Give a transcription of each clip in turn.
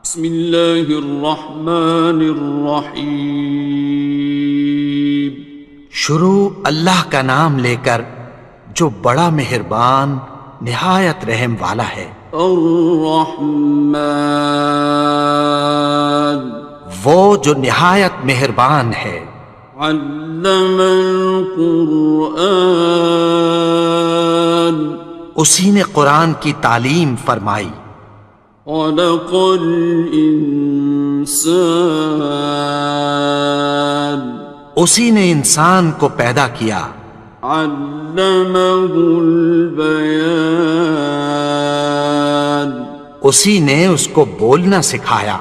بسم اللہ الرحمن الرحیم۔ شروع اللہ کا نام لے کر جو بڑا مہربان نہایت رحم والا ہے۔ الرحمن، وہ جو نہایت مہربان ہے۔ علم القرآن، اسی نے قرآن کی تعلیم فرمائی۔ خلق الانسان، اسی نے انسان کو پیدا کیا۔ علمہ البیان، اسی نے اس کو بولنا سکھایا۔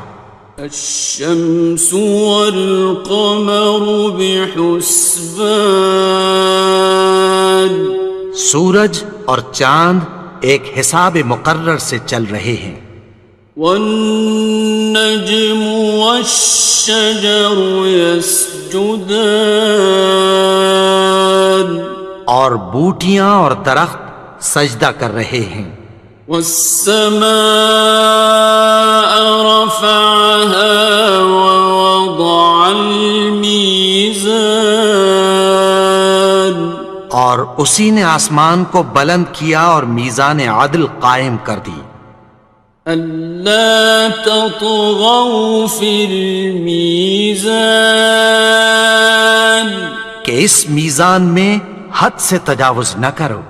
الشمس والقمر بحسبان، سورج اور چاند ایک حساب مقرر سے چل رہے ہیں۔ والنجم والشجر يسجدان، اور بوٹیاں اور درخت سجدہ کر رہے ہیں۔ والسماء رفعها ووضع الميزان، اور اسی نے آسمان کو بلند کیا اور میزان عدل قائم کر دی۔ ألا تطغوا في الميزان، کہ اس میزان میں حد سے تجاوز نہ کرو۔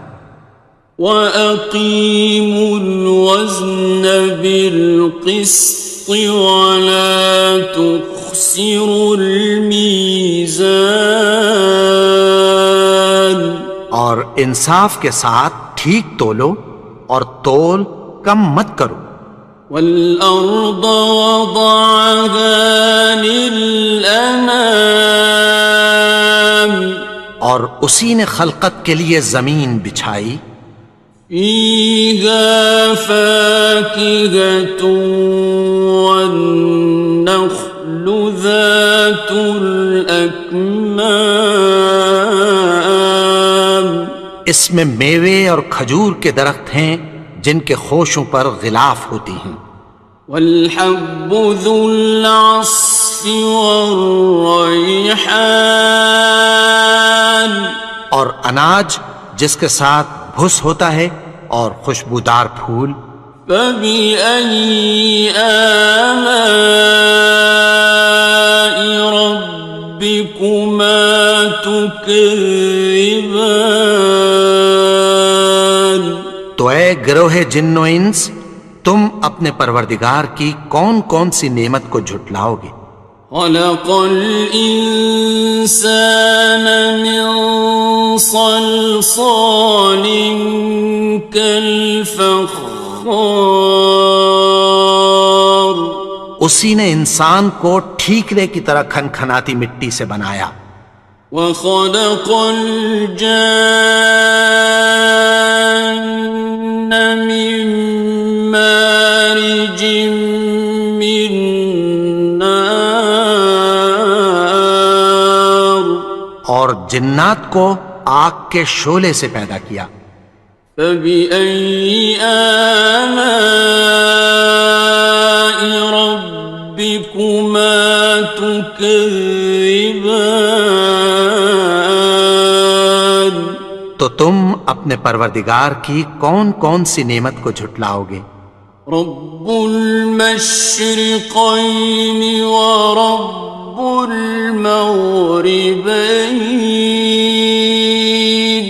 وَأَقِيمُوا الْوَزْنَ بِالْقِسْطِ وَلَا تُخْسِرُوا الْمِيزَانَ، اور انصاف کے ساتھ ٹھیک تولو اور تول کم مت کرو۔ وَالْأَرْضَ وَضَعَهَا لِلْأَنَامِ، اور اسی نے خلقت کے لیے زمین بچھائی۔ فِيهَا فَاكِهَةٌ وَالنَّخْلُ ذَاتُ الْأَكْمَامِ، اس میں میوے اور کھجور کے درخت ہیں جن کے خوشوں پر غلاف ہوتی ہیں۔ وَالْحَبُّ ذُو الْعَصْفِ وَالرَّيْحَانِ، اور اناج جس کے ساتھ بھس ہوتا ہے اور خوشبودار پھول۔ فَبِأَيِّ آلَاءِ رَبِّكُمَا تُكَذِّبَانِ، تو اے گروہ جن و انس، تم اپنے پروردگار کی کون کون سی نعمت کو جھٹلاؤ گے؟ خَلَقَ الْإِنسَانَ مِنْ صَلْصَالٍ كَالْفَخَّارِ، اسی نے انسان کو ٹھیکرے کی طرح کھنکھناتی مٹی سے بنایا۔ وَخَلَقَ الْجَانَّ مِن مَّارِجٍ مِّن نَّارٍ، اور جنات کو آگ کے شعلے سے پیدا کیا۔ فَبِأَيِّ آلَاءِ رَبِّكُمَا تُكَذِّبَانِ، تو تم اپنے پروردگار کی کون کون سی نعمت کو جھٹلاؤ گے؟ رب المشرقین ورب المغربین،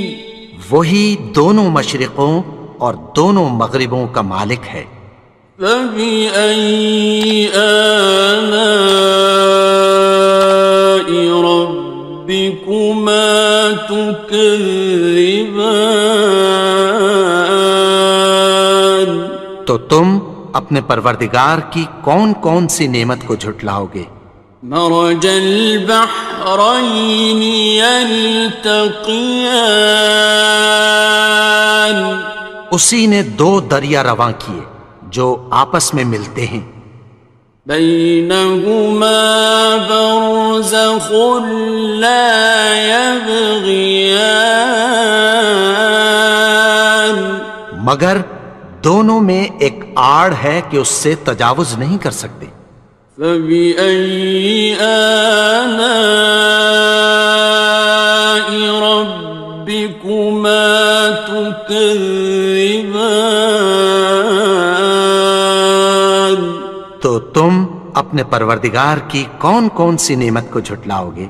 وہی دونوں مشرقوں اور دونوں مغربوں کا مالک ہے۔ فَبِأَيِّ آلَاءِ رَبِّكُمَا تُكَذِّبَانِ، تو تم اپنے پروردگار کی کون کون سی نعمت کو جھٹلاؤ گے؟ مرج البحرین یلتقیان، اسی نے دو دریا رواں کیے جو آپس میں ملتے ہیں۔ بینہما برزخ لا یبغیان، مگر دونوں میں ایک آڑ ہے کہ اس سے تجاوز نہیں کر سکتے۔ فبأي آلاء ربكما تكذبان؟ تو تم اپنے پروردگار کی کون کون سی نعمت کو جھٹلاؤ گے؟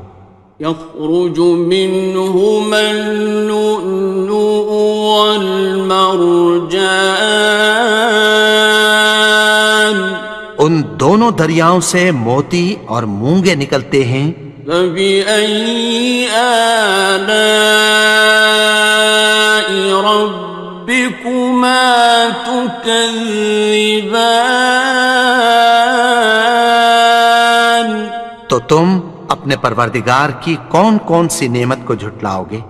يخرج منهما اللؤلؤ والمرجان ان دونوں دریاؤں سے موتی اور مونگے نکلتے ہیں۔ فبأي آلاء ربكما تكذبان؟ تو تم اپنے پروردگار کی کون کون سی نعمت کو جھٹلاؤ گے؟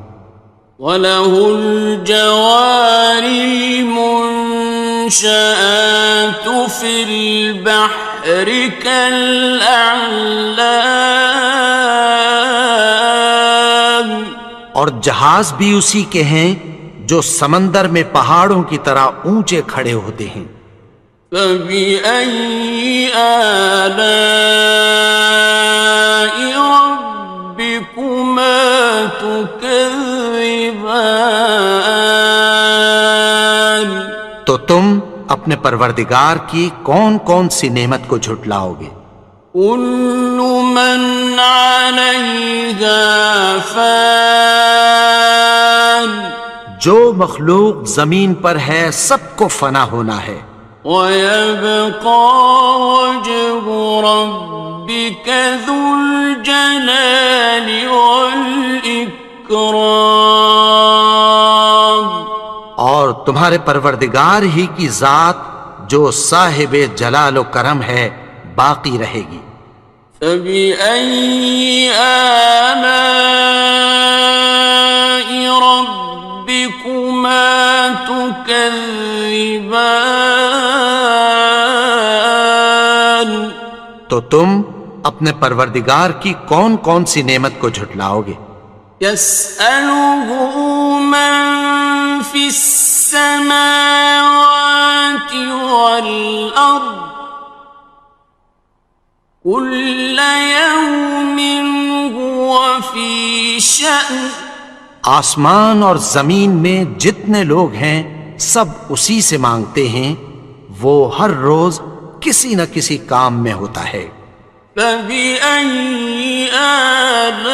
وَلَهُ الْجَوَارِ الْمُنشَآتُ فِي الْبَحْرِ كَالْأَعْلَامِ، اور جہاز بھی اسی کے ہیں جو سمندر میں پہاڑوں کی طرح اونچے کھڑے ہوتے ہیں۔ فَبِأَيِّ آلَاءِ رَبِّكُمَا تُكَذِّبَانِ؟ تو تم اپنے پروردگار کی کون کون سی نعمت کو جھٹلاؤ گے؟ كُلُّ مَنْ عَلَيْهَا فَانٍ، جو مخلوق زمین پر ہے سب کو فنا ہونا ہے۔ وَيَبْقَى وَجْهُ رَبِّكَ ذُو الْجَلَالِ وَالْإِكْرَامِ، اور تمہارے پروردگار ہی کی ذات جو صاحب جلال و کرم ہے باقی رہے گی۔ فَبِأَيِّ آلَاءِ رَبِّكُمَا تُكَذِّبَانِ؟ تو تم اپنے پروردگار کی کون کون سی نعمت کو جھٹلاؤ گے؟ يَسْأَلُهُ مَن فِي السَّمَاوَاتِ وَالْأَرْضِ كُلَّ يَوْمٍ هُوَ فِي شَأْنٍ، آسمان اور زمین میں جتنے لوگ ہیں سب اسی سے مانگتے ہیں، وہ ہر روز کسی نہ کسی کام میں ہوتا ہے۔ فَبِأَيِّ آلَاءِ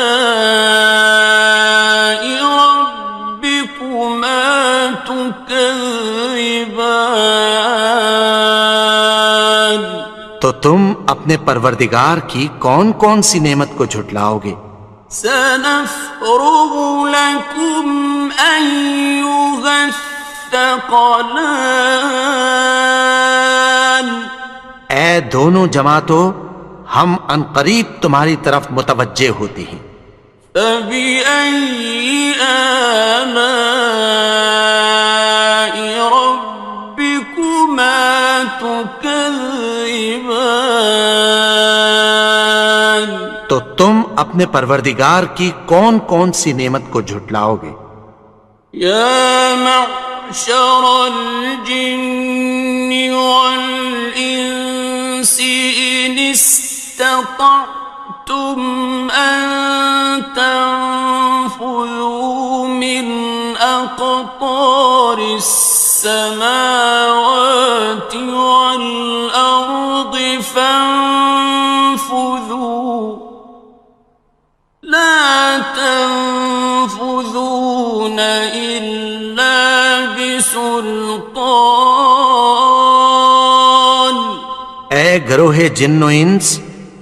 رَبِّكُمَا تُكَذِّبَانِ؟ تو تم اپنے پروردگار کی کون کون سی نعمت کو جھٹلاؤ گے؟ سَنَفْرُغُ لَكُمْ أَيُّهَ الثَّقَلَانِ؟ اے دونوں جماعتوں، ہم عنقریب تمہاری طرف متوجہ ہوتے ہیں۔ فَبِأَيِّ آلَاءِ رَبِّكُمَا تُكَذِّبَانِ؟ تو تم اپنے پروردگار کی کون کون سی نعمت کو جھٹلاؤ گے؟ يَا مَعْشَرَ الْجِنِّ وَالْإِنسِ إِنِ اسْتَطَعْتُمْ أَن تَنفُذُوا مِنْ أَقْطَارِ السَّمَاوَاتِ وَالْأَرْضِ فَانفُذُوا لَا تَنفُذُونَ إِلَّا بِسُلْطَانٍ۔ اے گروہ جن و انس،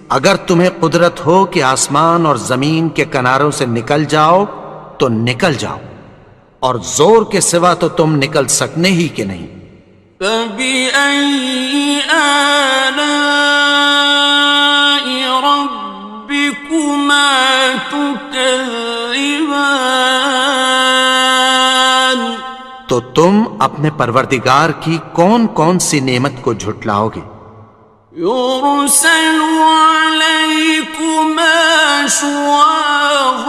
اگر تمہیں قدرت ہو کہ آسمان اور زمین کے کناروں سے نکل جاؤ تو نکل جاؤ، اور زور کے سوا تو تم نکل سکنے ہی کہ نہیں۔ فَبِأَيِّ آلَاءِ رَبِّكُمَا تُكَذِّبَانِ؟ تو تم اپنے پروردگار کی کون کون سی نعمت کو جھٹلاؤ گے؟ يُرْسَلُ عَلَيْكُمَا شُوَاظٌ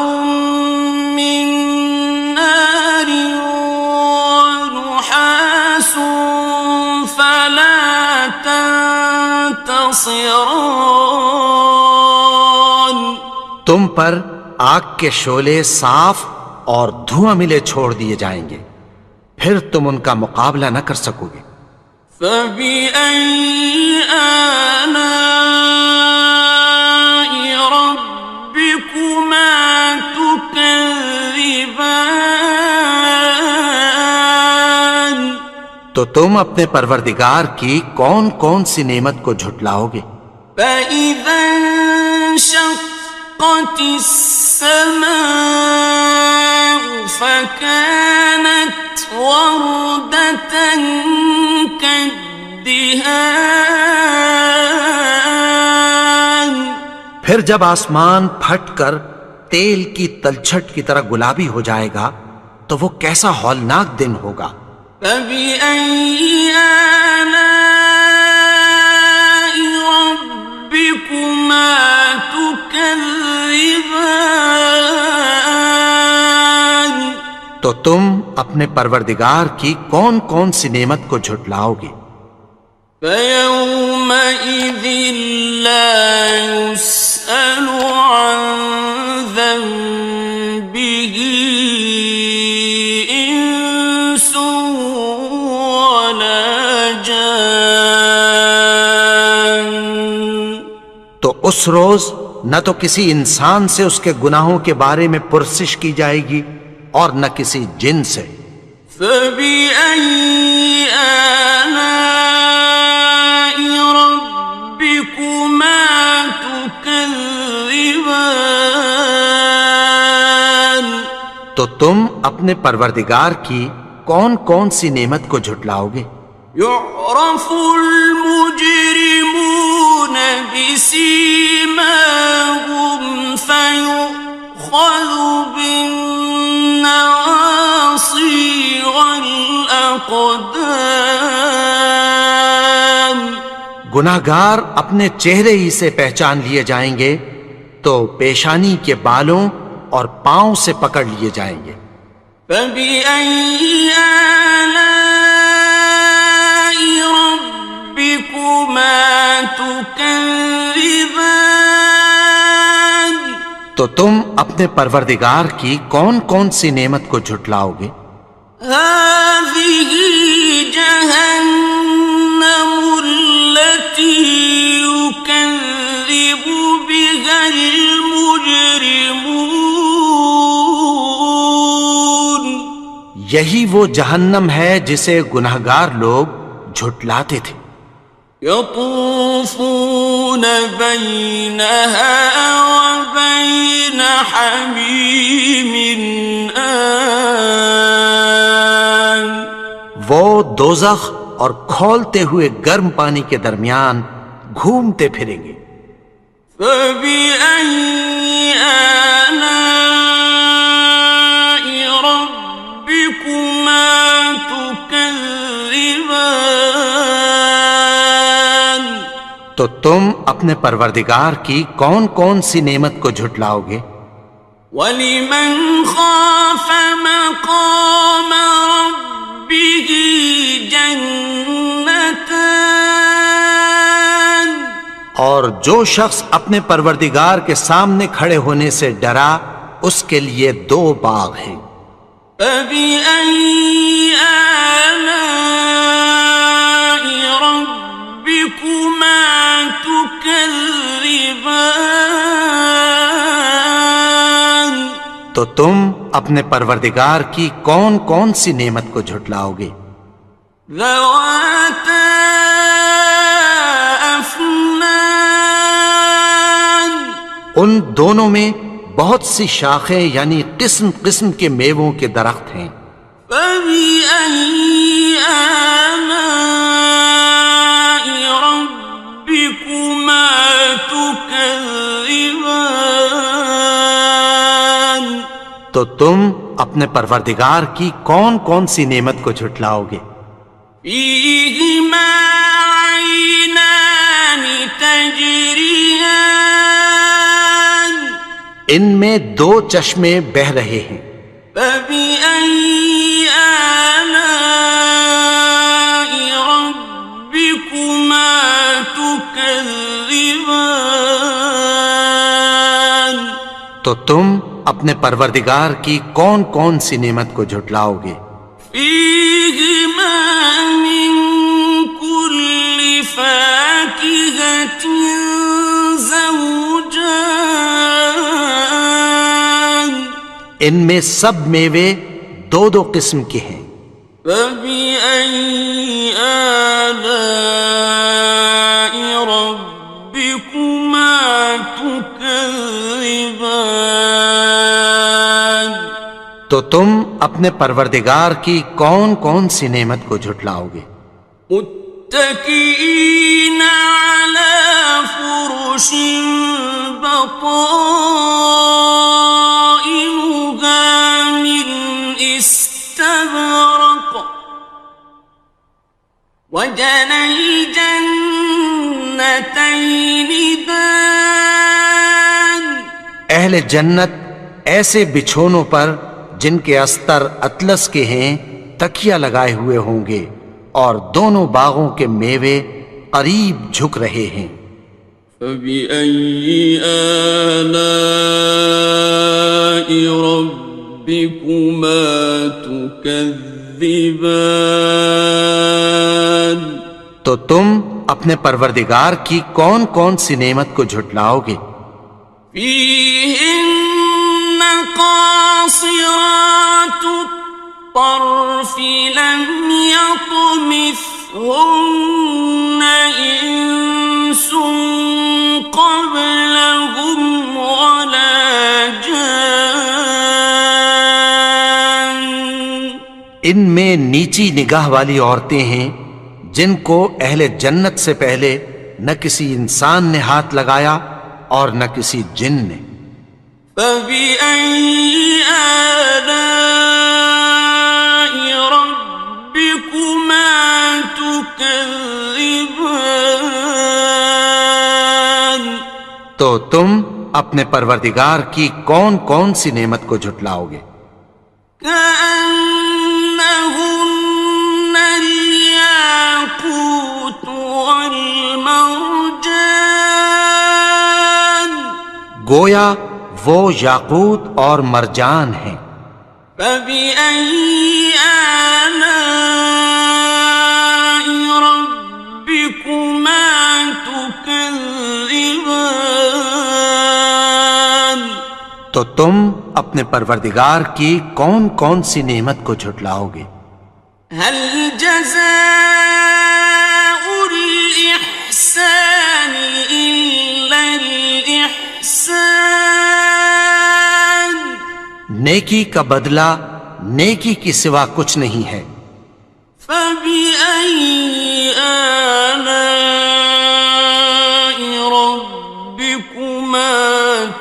مِّن نَّارٍ وَنُحَاسٌ خصران. تم پر آگ کے شعلے صاف اور دھواں ملے چھوڑ دیے جائیں گے، پھر تم ان کا مقابلہ نہ کر سکو گے۔ فبأي آلاء ربكما تكذبان. تو تم اپنے پروردگار کی کون کون سی نعمت کو جھٹلاؤ گے؟ فإذا انشقت السماء فكانت وردة كالدهان. پھر جب آسمان پھٹ کر تیل کی تلچھٹ کی طرح گلابی ہو جائے گا تو وہ کیسا ہولناک دن ہوگا۔ فبأي آلاء ربكما تكذبان. تو تم اپنے پروردگار کی کون کون سی نعمت کو جھٹلاؤ گے؟ فيومئذ لا يسأل عن ذنبه إنس ولا جان. تو اس روز نہ تو کسی انسان سے اس کے گناہوں کے بارے میں پرسش کی جائے گی اور نہ کسی جن سے۔ فبأي آلاء ربكما تكذبان. تو تم اپنے پروردگار کی کون کون سی نعمت کو جھٹلاؤ گے؟ يعرف المجرمون بسيماهم فيؤخذ بالنواصي والأقدام. گناہگار اپنے چہرے ہی سے پہچان لیے جائیں گے تو پیشانی کے بالوں اور پاؤں سے پکڑ لیے جائیں گے۔ فبأي آلاء ربكما تكذبان. تو تم اپنے پروردگار کی کون کون سی نعمت کو جھٹلاؤ گے؟ هذه جهنم التي يكذب بها المجرمون. یہی وہ جہنم ہے جسے گناہگار لوگ جھٹلاتے تھے۔ يطوفون بينها وبين حميم آن. وہ دوزخ اور کھولتے ہوئے گرم پانی کے درمیان گھومتے پھریں گے۔ فبأي آلاء ربكما تكذبان. تو تم اپنے پروردگار کی کون کون سی نعمت کو جھٹلاؤ گے؟ وَلِمَنْ خَافَ مَقَامَ رَبِّهِ جَنَّتَانِ. اور جو شخص اپنے پروردگار کے سامنے کھڑے ہونے سے ڈرا اس کے لیے دو باغ ہیں۔ فَبِأَيِّ آلَاءِ رَبِّكُمَا تُكَذِّبَانِ. تو تم اپنے پروردگار کی کون کون سی نعمت کو جھٹلاؤ گے؟ ذَوَاتَا أَفْنَانٍ. ان دونوں میں بہت سی شاخیں یعنی قسم قسم کے میووں کے درخت ہیں۔ فَبِأَيِّ آلَاءِ رَبِّكُمَا تُكَذِّبَانِ. تو تم اپنے پروردگار کی کون کون سی نعمت کو جھٹلاؤ گے؟ فِيهِمَا عَيْنَانِ تَجْرِيَانِ. ان میں دو چشمے بہہ رہے ہیں۔ فَبِأَيِّ آلَاءِ رَبِّكُمَا تُكَذِّبَانِ. تكذبان تو تم اپنے پروردگار کی کون کون سی نعمت کو جھٹلاؤ گے؟ فيهما من كل فاكهة زوجان ان میں سب میوے دو دو قسم کے ہیں۔ فبأي آلاء ربكما تكذبان تو تم اپنے پروردگار کی کون کون سی نعمت کو جھٹلاؤ گے؟ متكئين على فرش بطائنها من استبرق وجنى الجنتين دان اہل جنت ایسے بچھونوں پر جن کے استر اطلس کے ہیں تکیہ لگائے ہوئے ہوں گے، اور دونوں باغوں کے میوے قریب جھک رہے ہیں۔ فبأي آلاء ربكما تكذبان تو تم اپنے پروردگار کی کون کون سی نعمت کو جھٹلاؤ گے؟ فيهن قاصرات الطرف لم يطمثهن إنس قبلهم ولا جان ان میں نیچی نگاہ والی عورتیں ہیں جن کو اہل جنت سے پہلے نہ کسی انسان نے ہاتھ لگایا اور نہ کسی جن نے۔ فبأي آلاء ربكما تكذبان تو تم اپنے پروردگار کی کون کون سی نعمت کو جھٹلاؤ گے؟ كأنهن الياقوت والمرجان گویا وہ یاقوت اور مرجان ہیں۔ فبأي آلاء ربكما تكذبان تو تم اپنے پروردگار کی کون کون سی نعمت کو جھٹلاؤ گے؟ هل جزاء الإحسان إلا الإحسان نیکی کا بدلہ نیکی کی سوا کچھ نہیں ہے۔ فبأي آلاء ربكما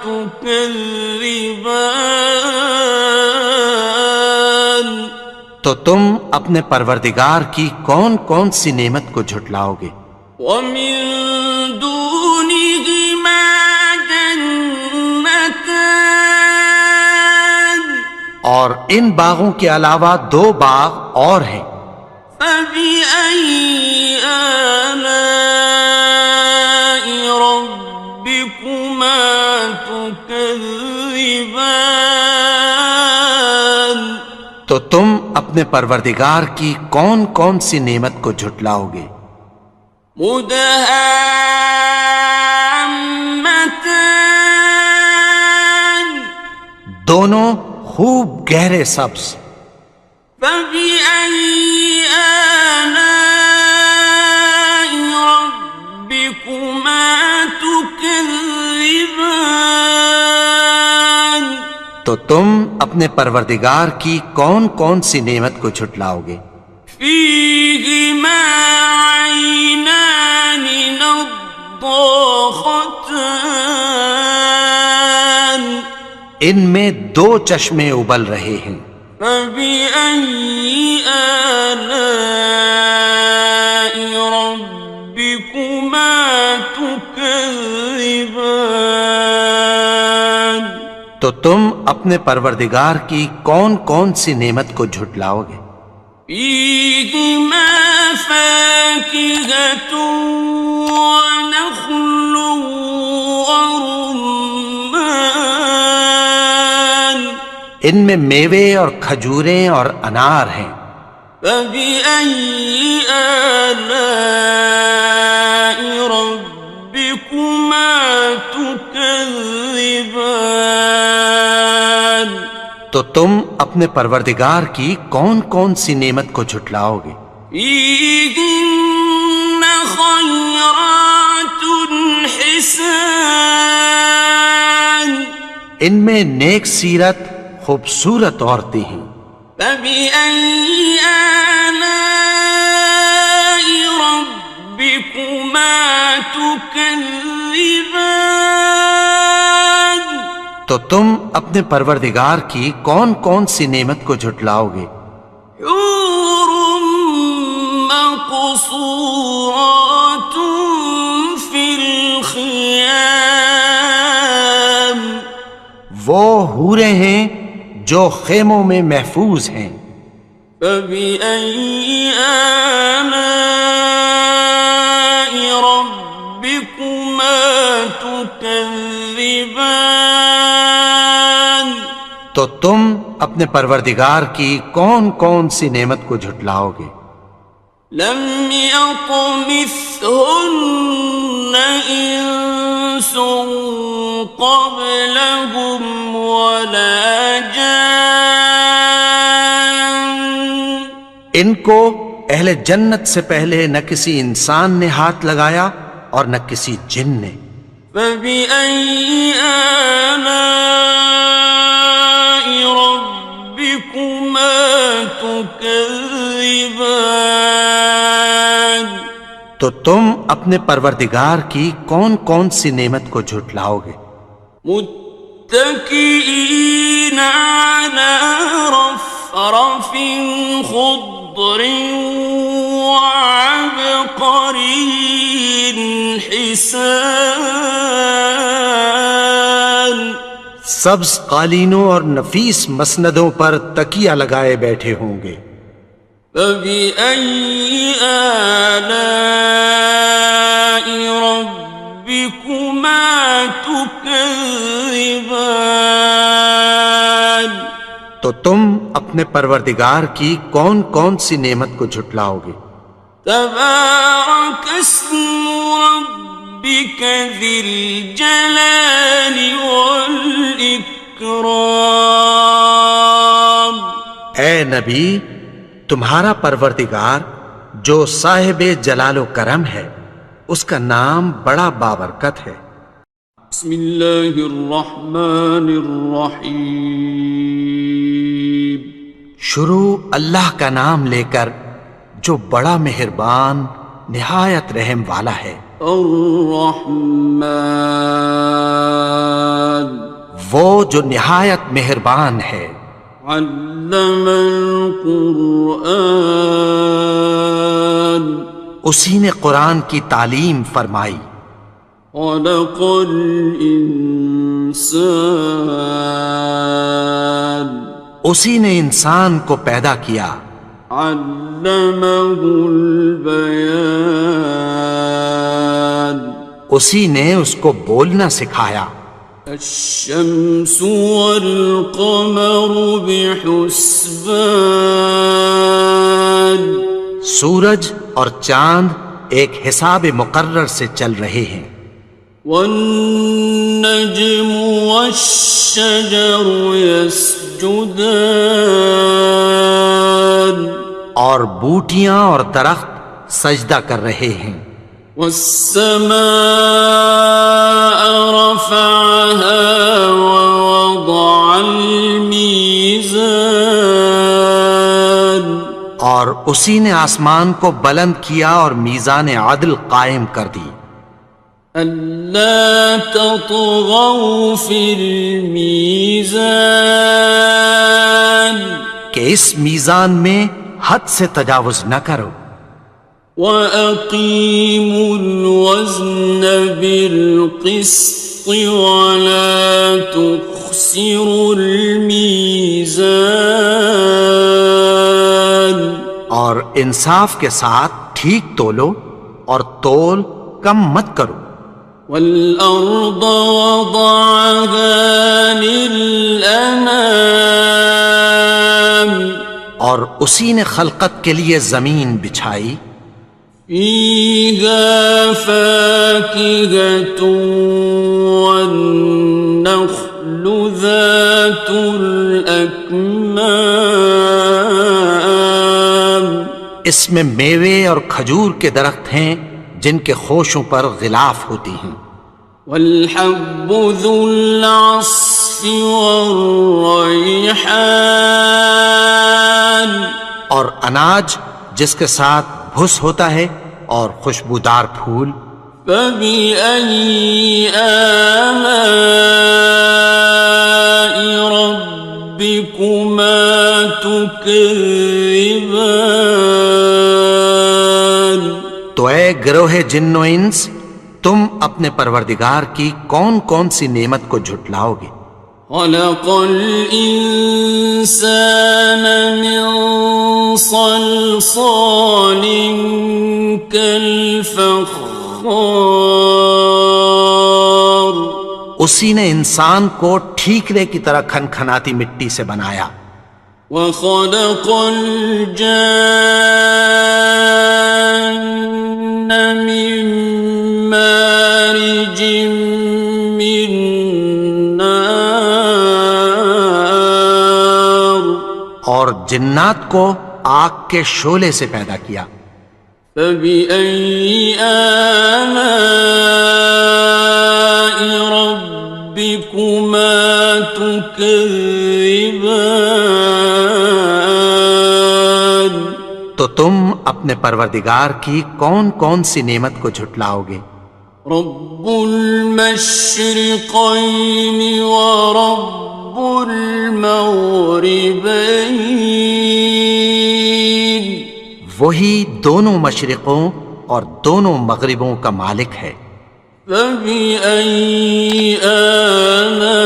تكذبان تو تم اپنے پروردگار کی کون کون سی نعمت کو جھٹلاؤ گے؟ ومن دونهما جنتان اور ان باغوں کے علاوہ دو باغ اور ہیں۔ فبأي آلاء ربكما تكذبان تو تم اپنے پروردگار کی کون کون سی نعمت کو جھٹلاؤ گے؟ مدهامتان دونوں خوب گہرے سبز۔ فبأي آلاء ربكما تكذبان تو تم اپنے پروردگار کی کون کون سی نعمت کو جھٹلاؤ گے؟ فيهما عينان نضاختان ان میں دو چشمے ابل رہے ہیں۔ فبأي آلاء ربكما تكذبان تو تم اپنے پروردگار کی کون کون سی نعمت کو جھٹلاؤ گے؟ فيهما فاكهة ونخل ورمان ان میں میوے اور کھجوریں اور انار ہیں. فبأي آلاء ربكما تكذبان تو تم اپنے پروردگار کی کون کون سی نعمت کو جھٹلاؤ گے؟ فيهن خيرات حسان ان میں نیک سیرت خوبصورت عورتیں ہیں. فبأي آلاء ربكما تكذبان تو تم اپنے پروردگار کی کون کون سی نعمت کو جھٹلاؤ گے؟ حور مقصورات في الخيام وہ حوریں ہیں جو خیموں میں محفوظ ہیں. فبأي آلاء ربكما تكذبان تو تم اپنے پروردگار کی کون کون سی نعمت کو جھٹلاؤ گے؟ لم يطمثهن إنس قبلهم ولا جان ان کو اہل جنت سے پہلے نہ کسی انسان نے ہاتھ لگایا اور نہ کسی جن نے. فبأي آلاء ربكما تكذبان تو تم اپنے پروردگار کی کون کون سی نعمت کو جھٹلاؤ گے؟ متكئين على رفرف خضر وعبقري حسان سبز قالینوں اور نفیس مسندوں پر تکیہ لگائے بیٹھے ہوں گے. فبأي آلاء ربكما تكذبان تو تم اپنے پروردگار کی کون کون سی نعمت کو جھٹلاؤ گے؟ تبارك اسم ربك ذي الجلال والإكرام اے نبی، تمہارا پروردگار جو صاحب جلال و کرم ہے، اس کا نام بڑا بابرکت ہے. بسم اللہ الرحمن الرحیم شروع اللہ کا نام لے کر جو بڑا مہربان نہایت رحم والا ہے. الرحمن وہ جو نہایت مہربان ہے. علم القرآن اسی نے قرآن کی تعلیم فرمائی. خلق الانسان اسی نے انسان کو پیدا کیا. علمہ البیان اسی نے اس کو بولنا سکھایا. الشمس والقمر بحسبان سورج اور چاند ایک حساب مقرر سے چل رہے ہیں. والنجم والشجر يسجدان اور بوٹیاں اور درخت سجدہ کر رہے ہیں. والسماء رفعها ووضع الميزان اور اسی نے آسمان کو بلند کیا اور میزان عدل قائم کر دی. ألا تطغوا في الميزان کہ اس میزان میں حد سے تجاوز نہ کرو. وَأَقِيمُوا الْوَزْنَ بِالْقِسْطِ وَلَا تُخْسِرُوا الْمِيزَانَ اور انصاف کے ساتھ ٹھیک تولو اور تول کم مت کرو. والأرض وضعها للأنام اور اسی نے خلقت کے لیے زمین بچھائی. فيها فاكهة والنخل ذات الأكمام اس میں میوے اور کھجور کے درخت ہیں جن کے خوشوں پر غلاف ہوتی ہیں. والحب ذو العصف والریحان اور اناج جس کے ساتھ بھس ہوتا ہے اور خوشبودار پھول. فبأي آلاء ربكما تكذبان تو اے گروہ جن و انس، تم اپنے پروردگار کی کون کون سی نعمت کو جھٹلاؤ گے؟ خلق الإنسان من صلصال كالفخار اسی نے انسان کو ٹھیکرے کی طرح کھنکھناتی مٹی سے بنایا. وخلق الجان من مارج من نار اور جنات کو آگ کے شعلے سے پیدا کیا. فبأي آلاء ربكما تكذبان تو تم اپنے پروردگار کی کون کون سی نعمت کو جھٹلاؤ گے؟ رب المشرقين ورب المغربين وہی دونوں مشرقوں اور دونوں مغربوں کا مالک ہے. فبأي آلاء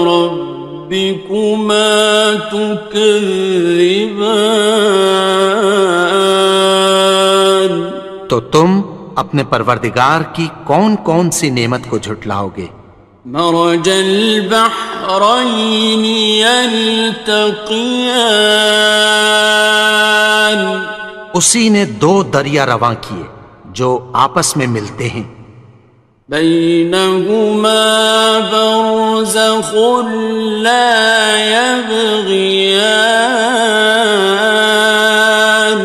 ربكما تكذبان تو تم اپنے پروردگار کی کون کون سی نعمت کو جھٹلاؤ گے؟ مرج البحرين يلتقيان اسی نے دو دریا رواں کیے جو آپس میں ملتے ہیں. بينهما برزخ لا يبغيان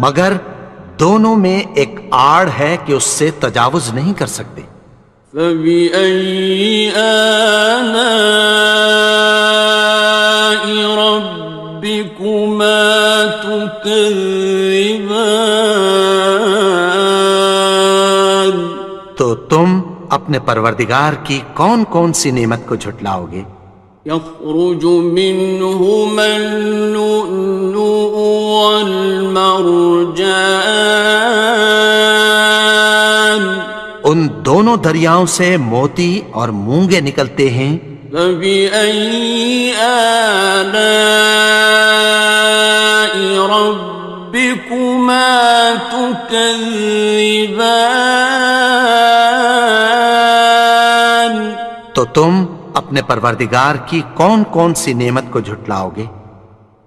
مگر دونوں میں ایک آڑ ہے کہ اس سے تجاوز نہیں کر سکتے. فبأي آلاء ربكما تكذبان تو تم اپنے پروردگار کی کون کون سی نعمت کو جھٹلاؤ گے؟ يخرج منهما اللؤلؤ والمرجان ان دونوں دریاؤں سے موتی اور مونگے نکلتے ہیں. فبأي آلاء ربكما تكذبان تو تم اپنے پروردگار کی کون کون سی نعمت کو جھٹلاؤ گے؟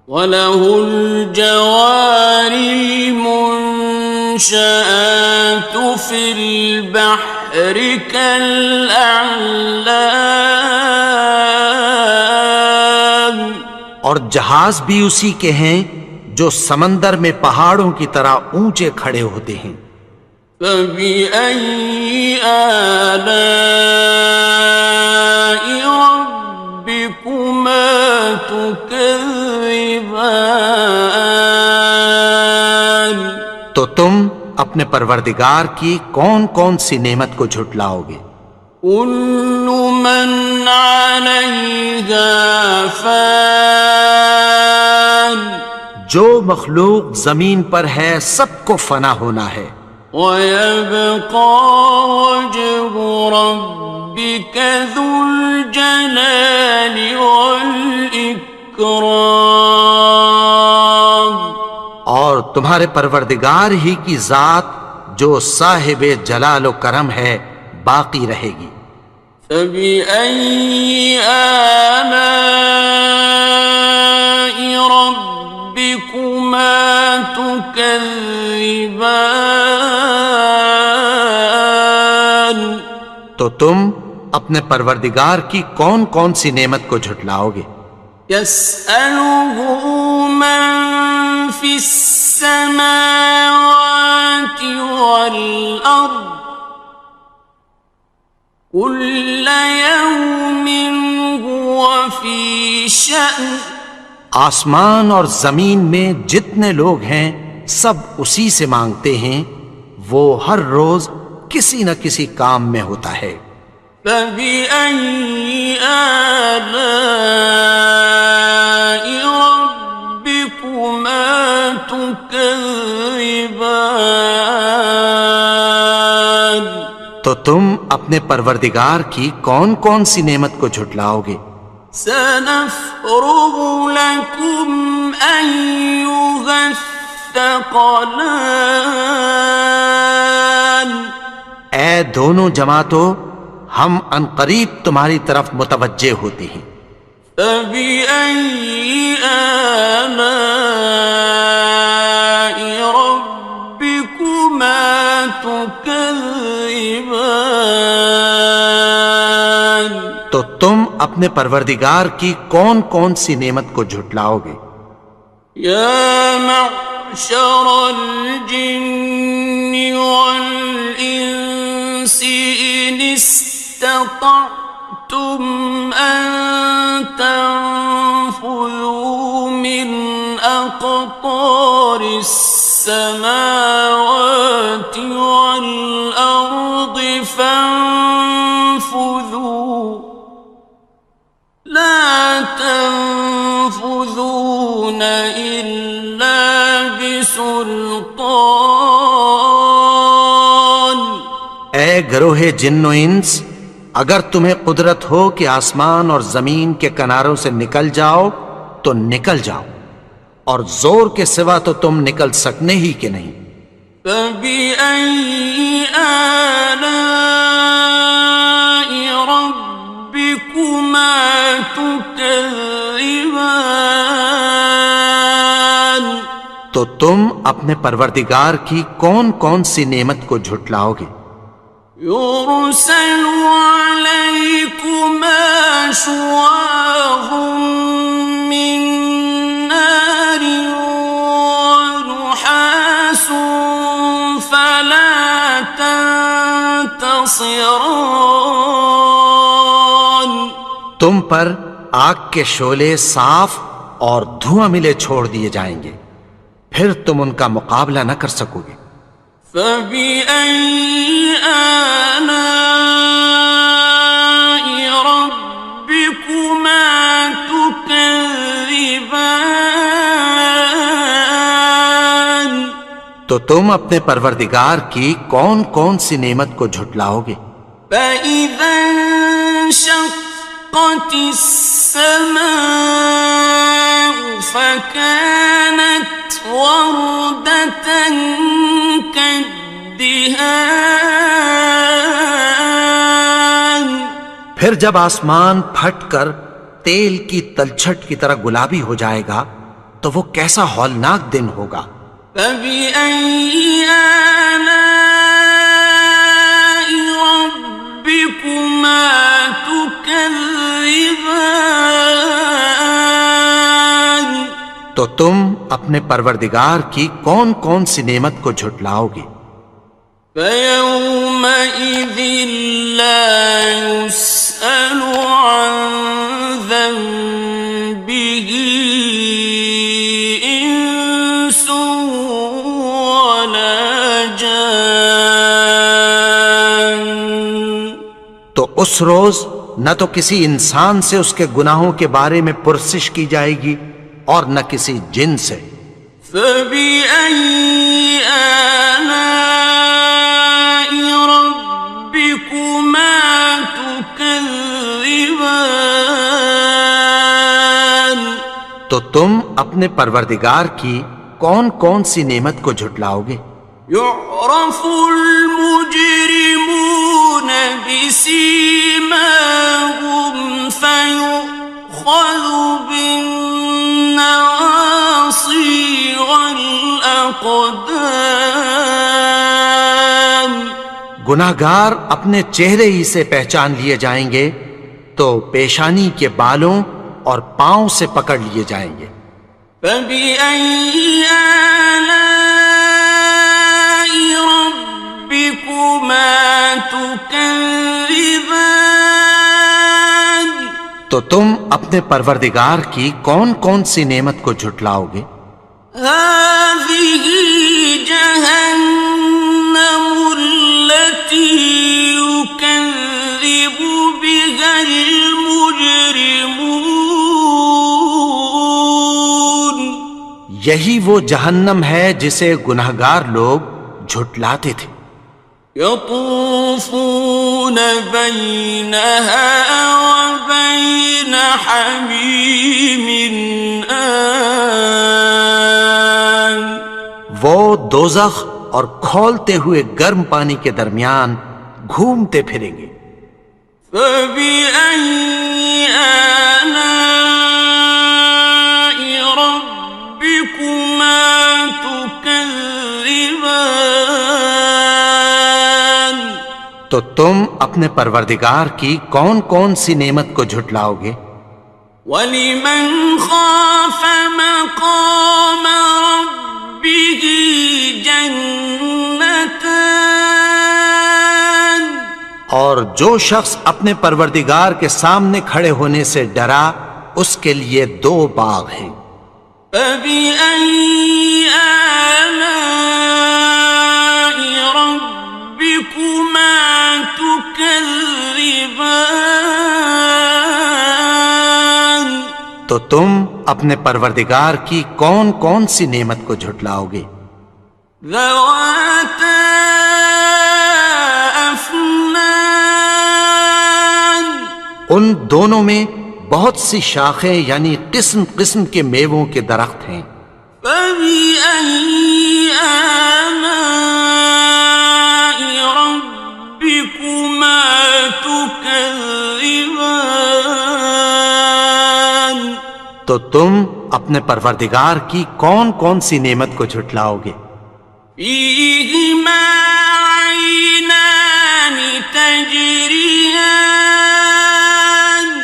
وَلَهُ الْجَوَارِ الْمُنشَآتُ فِي الْبَحْرِ كَالْأَعْلَامِ اور جہاز بھی اسی کے ہیں جو سمندر میں پہاڑوں کی طرح اونچے کھڑے ہوتے ہیں. فَبِأَيِّ آلَاءِ رَبِّكُمَا تُكَذِّبَانِ تو تم اپنے پروردگار کی کون کون سی نعمت کو جھٹلاؤ گے؟ كُلُّ مَنْ عَلَيْهَا فَانٍ جو مخلوق زمین پر ہے سب کو فنا ہونا ہے. وَيَبْقَى وَجْهُ رَبِّكَ ذُو الْجَلَالِ وَالْإِكْرَامِ تمہارے پروردگار ہی کی ذات جو صاحب جلال و کرم ہے باقی رہے گی۔ فبأي آلاء ربكما تكذبان؟ تو تم اپنے پروردگار کی کون کون سی نعمت کو جھٹلاؤ گے؟ يسأله من في السماوات والأرض كل يوم هو في شأن۔ آسمان اور زمین میں جتنے لوگ ہیں سب اسی سے مانگتے ہیں، وہ ہر روز کسی نہ کسی کام میں ہوتا ہے۔ فبأي آلاء ربكما تكذبان؟ تو تم اپنے پروردگار کی کون کون سی نعمت کو جھٹلاؤ گے؟ سنفرغ لكم أيها الثقلان۔ اے دونوں جماعتوں، ہم عنقریب تمہاری طرف متوجہ ہوتے ہیں۔ فبأي آلاء ربكما تكذبان؟ تو تم اپنے پروردگار کی کون کون سی نعمت کو جھٹلاؤ گے؟ يا معشر الجن والإنس إن استطعتم أن تنفذوا من أقطار السماوات والأرض فانفذوا لا تنفذون إلا بسلطان۔ اے گروہ جن و انس، اگر تمہیں قدرت ہو کہ آسمان اور زمین کے کناروں سے نکل جاؤ تو نکل جاؤ، اور زور کے سوا تو تم نکل سکنے ہی کہ نہیں۔ فبأي آلاء ربكما تكذبان؟ تو تم اپنے پروردگار کی کون کون سی نعمت کو جھٹلاؤ گے؟ يرسل عليكما شواظ من نار ونحاس فلا تنتصران۔ تم پر آگ کے شعلے صاف اور دھواں ملے چھوڑ دیے جائیں گے، پھر تم ان کا مقابلہ نہ کر سکو گے۔ فبأي آلاء ربكما تكذبان؟ تو تم اپنے پروردگار کی کون کون سی نعمت کو جھٹلاؤ گے؟ فإذا انشقت السماء فكانت وردة كالدهان۔ پھر جب آسمان پھٹ کر تیل کی تلچھٹ کی طرح گلابی ہو جائے گا تو وہ کیسا ہولناک دن ہوگا۔ فبأي آلاء ربكما تكذبان؟ تو تم اپنے پروردگار کی کون کون سی نعمت کو جھٹلاؤ گے؟ فيومئذ لا يسأل عن ذنبه إنس ولا جان۔ تو اس روز نہ تو کسی انسان سے اس کے گناہوں کے بارے میں پرسش کی جائے گی اور نہ کسی جن سے۔ فبأي آلاء ربكما تكذبان؟ تو تم اپنے پروردگار کی کون کون سی نعمت کو جھٹلاؤ گے؟ يعرف المجرمون بسيماهم فيؤخذ بالنواصي والأقدام. گناہگار اپنے چہرے ہی سے پہچان لیے جائیں گے تو پیشانی کے بالوں اور پاؤں سے پکڑ لیے جائیں گے. فبأي آلاء ربكما تكذبان. تو تم اپنے پروردگار کی کون کون سی نعمت کو جھٹلاؤ گے؟ هذه جهنم التي يكذب بها المجرمون. یہی وہ جہنم ہے جسے گناہگار لوگ جھٹلاتے تھے. يطوفون بينها وبين حميم آن. وہ دوزخ اور کھولتے ہوئے گرم پانی کے درمیان گھومتے پھریں گے. فبأي آلاء ربكما تكذبان. تو تم اپنے پروردگار کی کون کون سی نعمت کو جھٹلاؤ گے؟ وَلِمَنْ خَافَ مَقَامَ رَبِّهِ جَنَّتَانِ. اور جو شخص اپنے پروردگار کے سامنے کھڑے ہونے سے ڈرا اس کے لیے 2 باغ ہیں. فَبِأَيِّ آلَاءِ رَبِّكُمَا تُكَذِّبَانِ. تو تم اپنے پروردگار کی کون کون سی نعمت کو جھٹلاؤ گے؟ ذَوَاتَا أَفْنَانٍ. ان دونوں میں بہت سی شاخیں یعنی قسم قسم کے میووں کے درخت ہیں. فَبِأَيِّ آلَاءِ رَبِّكُمَا تُكَذِّبَانِ. تو تم اپنے پروردگار کی کون کون سی نعمت کو جھٹلاؤ گے؟ فِيهِمَا عَيْنَانِ تَجْرِيَانِ.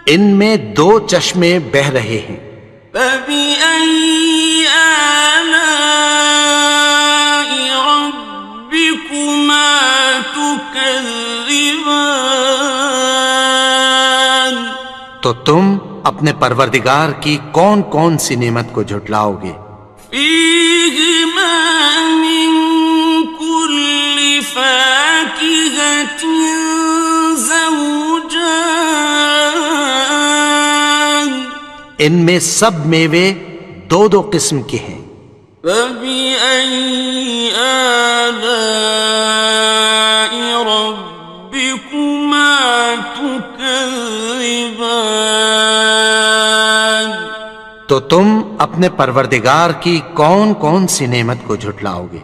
ان میں 2 چشمے بہہ رہے ہیں. فَبِأَيِّ آلَاءِ رَبِّكُمَا تُكَذِّبَانِ. تو تم اپنے پروردگار کی کون کون سی نعمت کو جھٹلاؤ گے؟ فِيهِمَا مِن كُلِّ فَاكِهَةٍ زَوْجَانِ. ان میں سب میوے 2 قسم کے ہیں. فَبِأَيِّ آلَاءِ رَبِّكُمَا تُكَذِّبَانِ. تو تم اپنے پروردگار کی کون کون سی نعمت کو جھٹلاؤ گے؟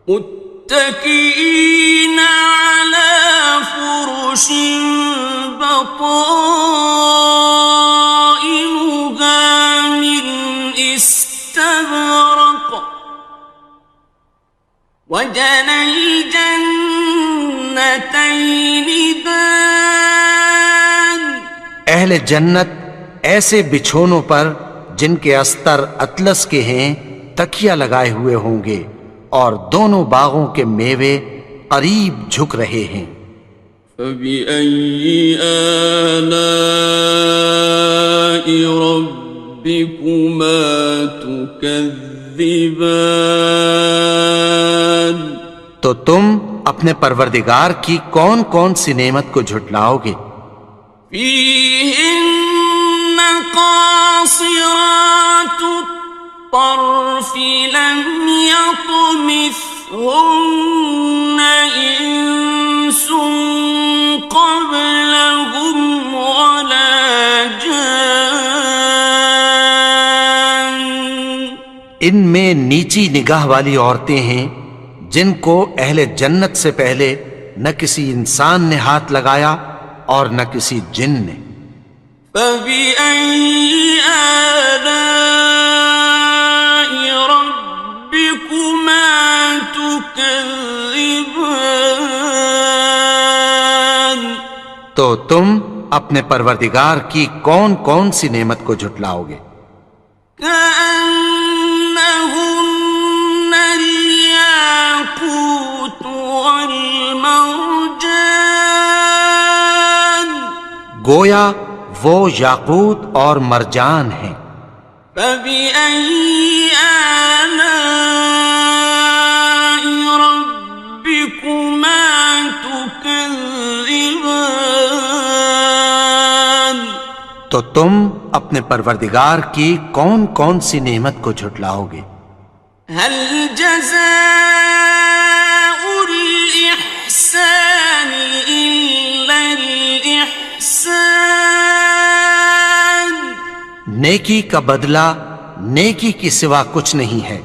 متكئين على فرش بطائنها من استبرق وجنى الجنتين دان. اہل جنت ایسے بچھونوں پر جن کے استر اطلس کے ہیں تکیہ لگائے ہوئے ہوں گے اور دونوں باغوں کے میوے قریب جھک رہے ہیں. فَبِأَيِّ آلَاءِ رَبِّكُمَا تُكَذِّبَانِ. تو تم اپنے پروردگار کی کون کون سی نعمت کو جھٹلاؤ گے؟ فِيهِنَّ قَاصِرَاتُ الطَّرْفِ لَمْ يَطْمِثْهُنَّ إِنسٌ قَبْلَهُمْ وَلَا جَانٌّ. ان میں نیچی نگاہ والی عورتیں ہیں جن کو اہل جنت سے پہلے نہ کسی انسان نے ہاتھ لگایا اور نہ کسی جن نے۔ فَبِأَيِّ آلَاءِ رَبِّكُمَا تُكَذِّبَانِ؟ تو تم اپنے پروردگار کی کون کون سی نعمت کو جھٹلاؤ گے؟ كأنهن الياقوت والمرجان، گویا وہ یاقوت اور مرجان ہیں۔ فبأي آلاء ربكما تكذبان؟ تو تم اپنے پروردگار کی کون کون سی نعمت کو جھٹلاؤ گے؟ هل جزاء الإحسان إلا الإحسان؟ نیکی کا بدلہ نیکی کی سوا کچھ نہیں ہے۔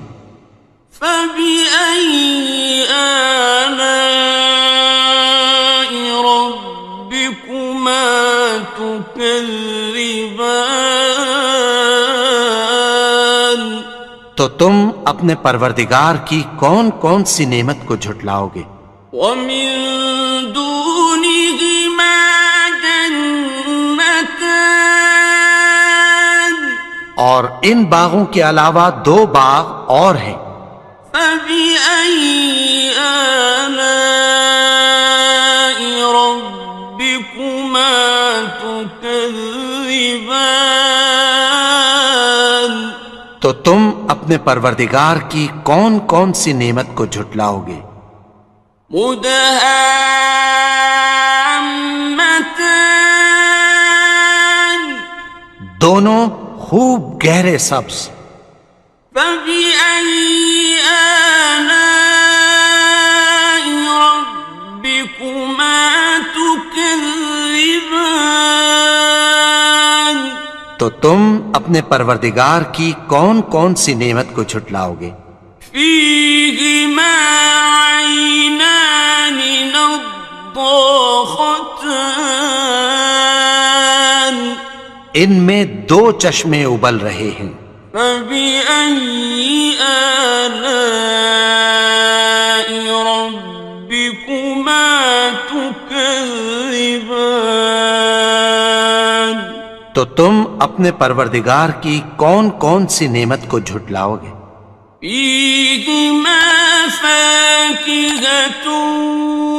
فبأي آلاء ربكما تكذبان؟ تو تم اپنے پروردگار کی کون کون سی نعمت کو جھٹلاؤ گے؟ ومن دونهما جنتان، اور ان باغوں کے علاوہ دو باغ اور ہیں۔ فبأي آلاء ربكما تكذبان؟ تو تم اپنے پروردگار کی کون کون سی نعمت کو جھٹلاؤ گے؟ مدہامتان، دونوں خوب گہرے سبز۔ فبأي آلاء ربكما تكذبان؟ تو تم اپنے پروردگار کی کون کون سی نعمت کو جھٹلاؤ گے؟ فيهما عينان نضاختان، ان میں دو چشمے ابل رہے ہیں۔ فبأي آلاء ربكما تكذبان؟ تو تم اپنے پروردگار کی کون کون سی نعمت کو جھٹلاؤ گے؟ فيهما فاكهة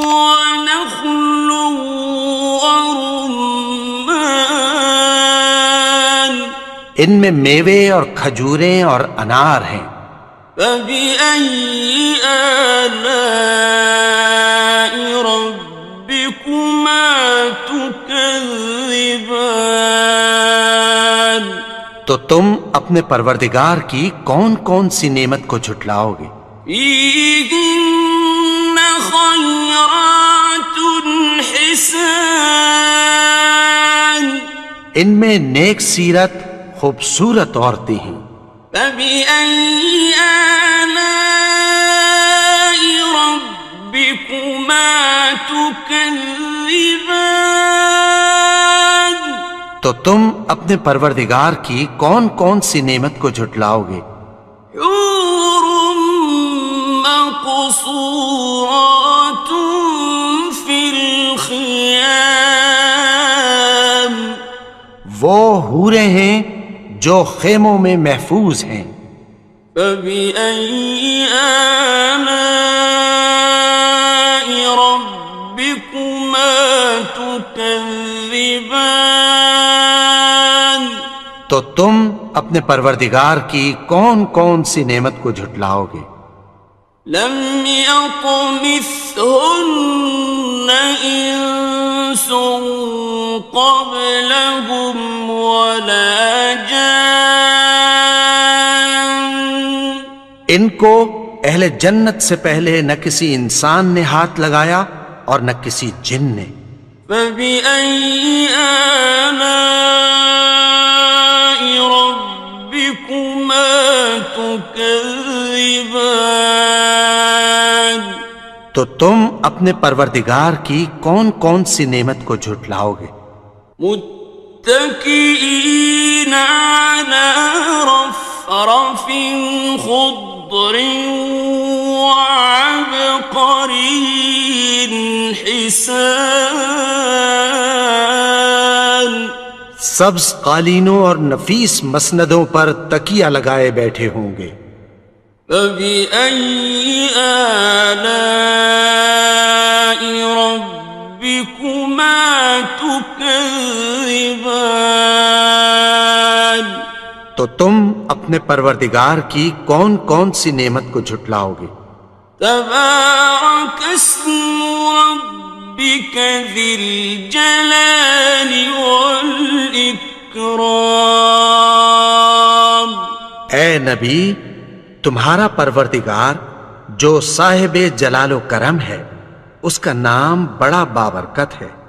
ونخل ورمان، ان میں میوے اور کھجوریں اور انار ہیں۔ فبأي آلاء ربكما تكذبان؟ تو تم اپنے پروردگار کی کون کون سی نعمت کو جھٹلاؤ گے؟ فيهن خيرات حسان، ان میں نیک سیرت خوبصورت عورتیں ہیں۔ فبأي آلاء ربكما تكذبان؟ تو تم اپنے پروردگار کی کون کون سی نعمت کو جھٹلاؤ گے؟ حور مقصورات في الخيام، وہ حوریں ہیں جو خیموں میں محفوظ ہیں۔ فبأي آلاء ربكما تكذبان؟ تو تم اپنے پروردگار کی کون کون سی نعمت کو جھٹلاؤ گے؟ لم يطمثهن إنس قبلهم ولا جان، ان کو اہل جنت سے پہلے نہ کسی انسان نے ہاتھ لگایا اور نہ کسی جن نے۔ فبأي آلاء ربكما تكذبان؟ تكذبان تو تم اپنے پروردگار کی کون کون سی نعمت کو جھٹلاؤ گے؟ متكئين على رفرف خضر وعبقري حسان سبز قالینوں اور نفیس مسندوں پر تکیہ لگائے بیٹھے ہوں گے۔ فبأي آلاء ربكما تكذبان تو تم اپنے پروردگار کی کون کون سی نعمت کو جھٹلاؤ گے؟ تبارك اسم ربك ذي الجلال والإكرام اے نبی، تمہارا پروردگار جو صاحب جلال و کرم ہے، اس کا نام بڑا بابرکت ہے۔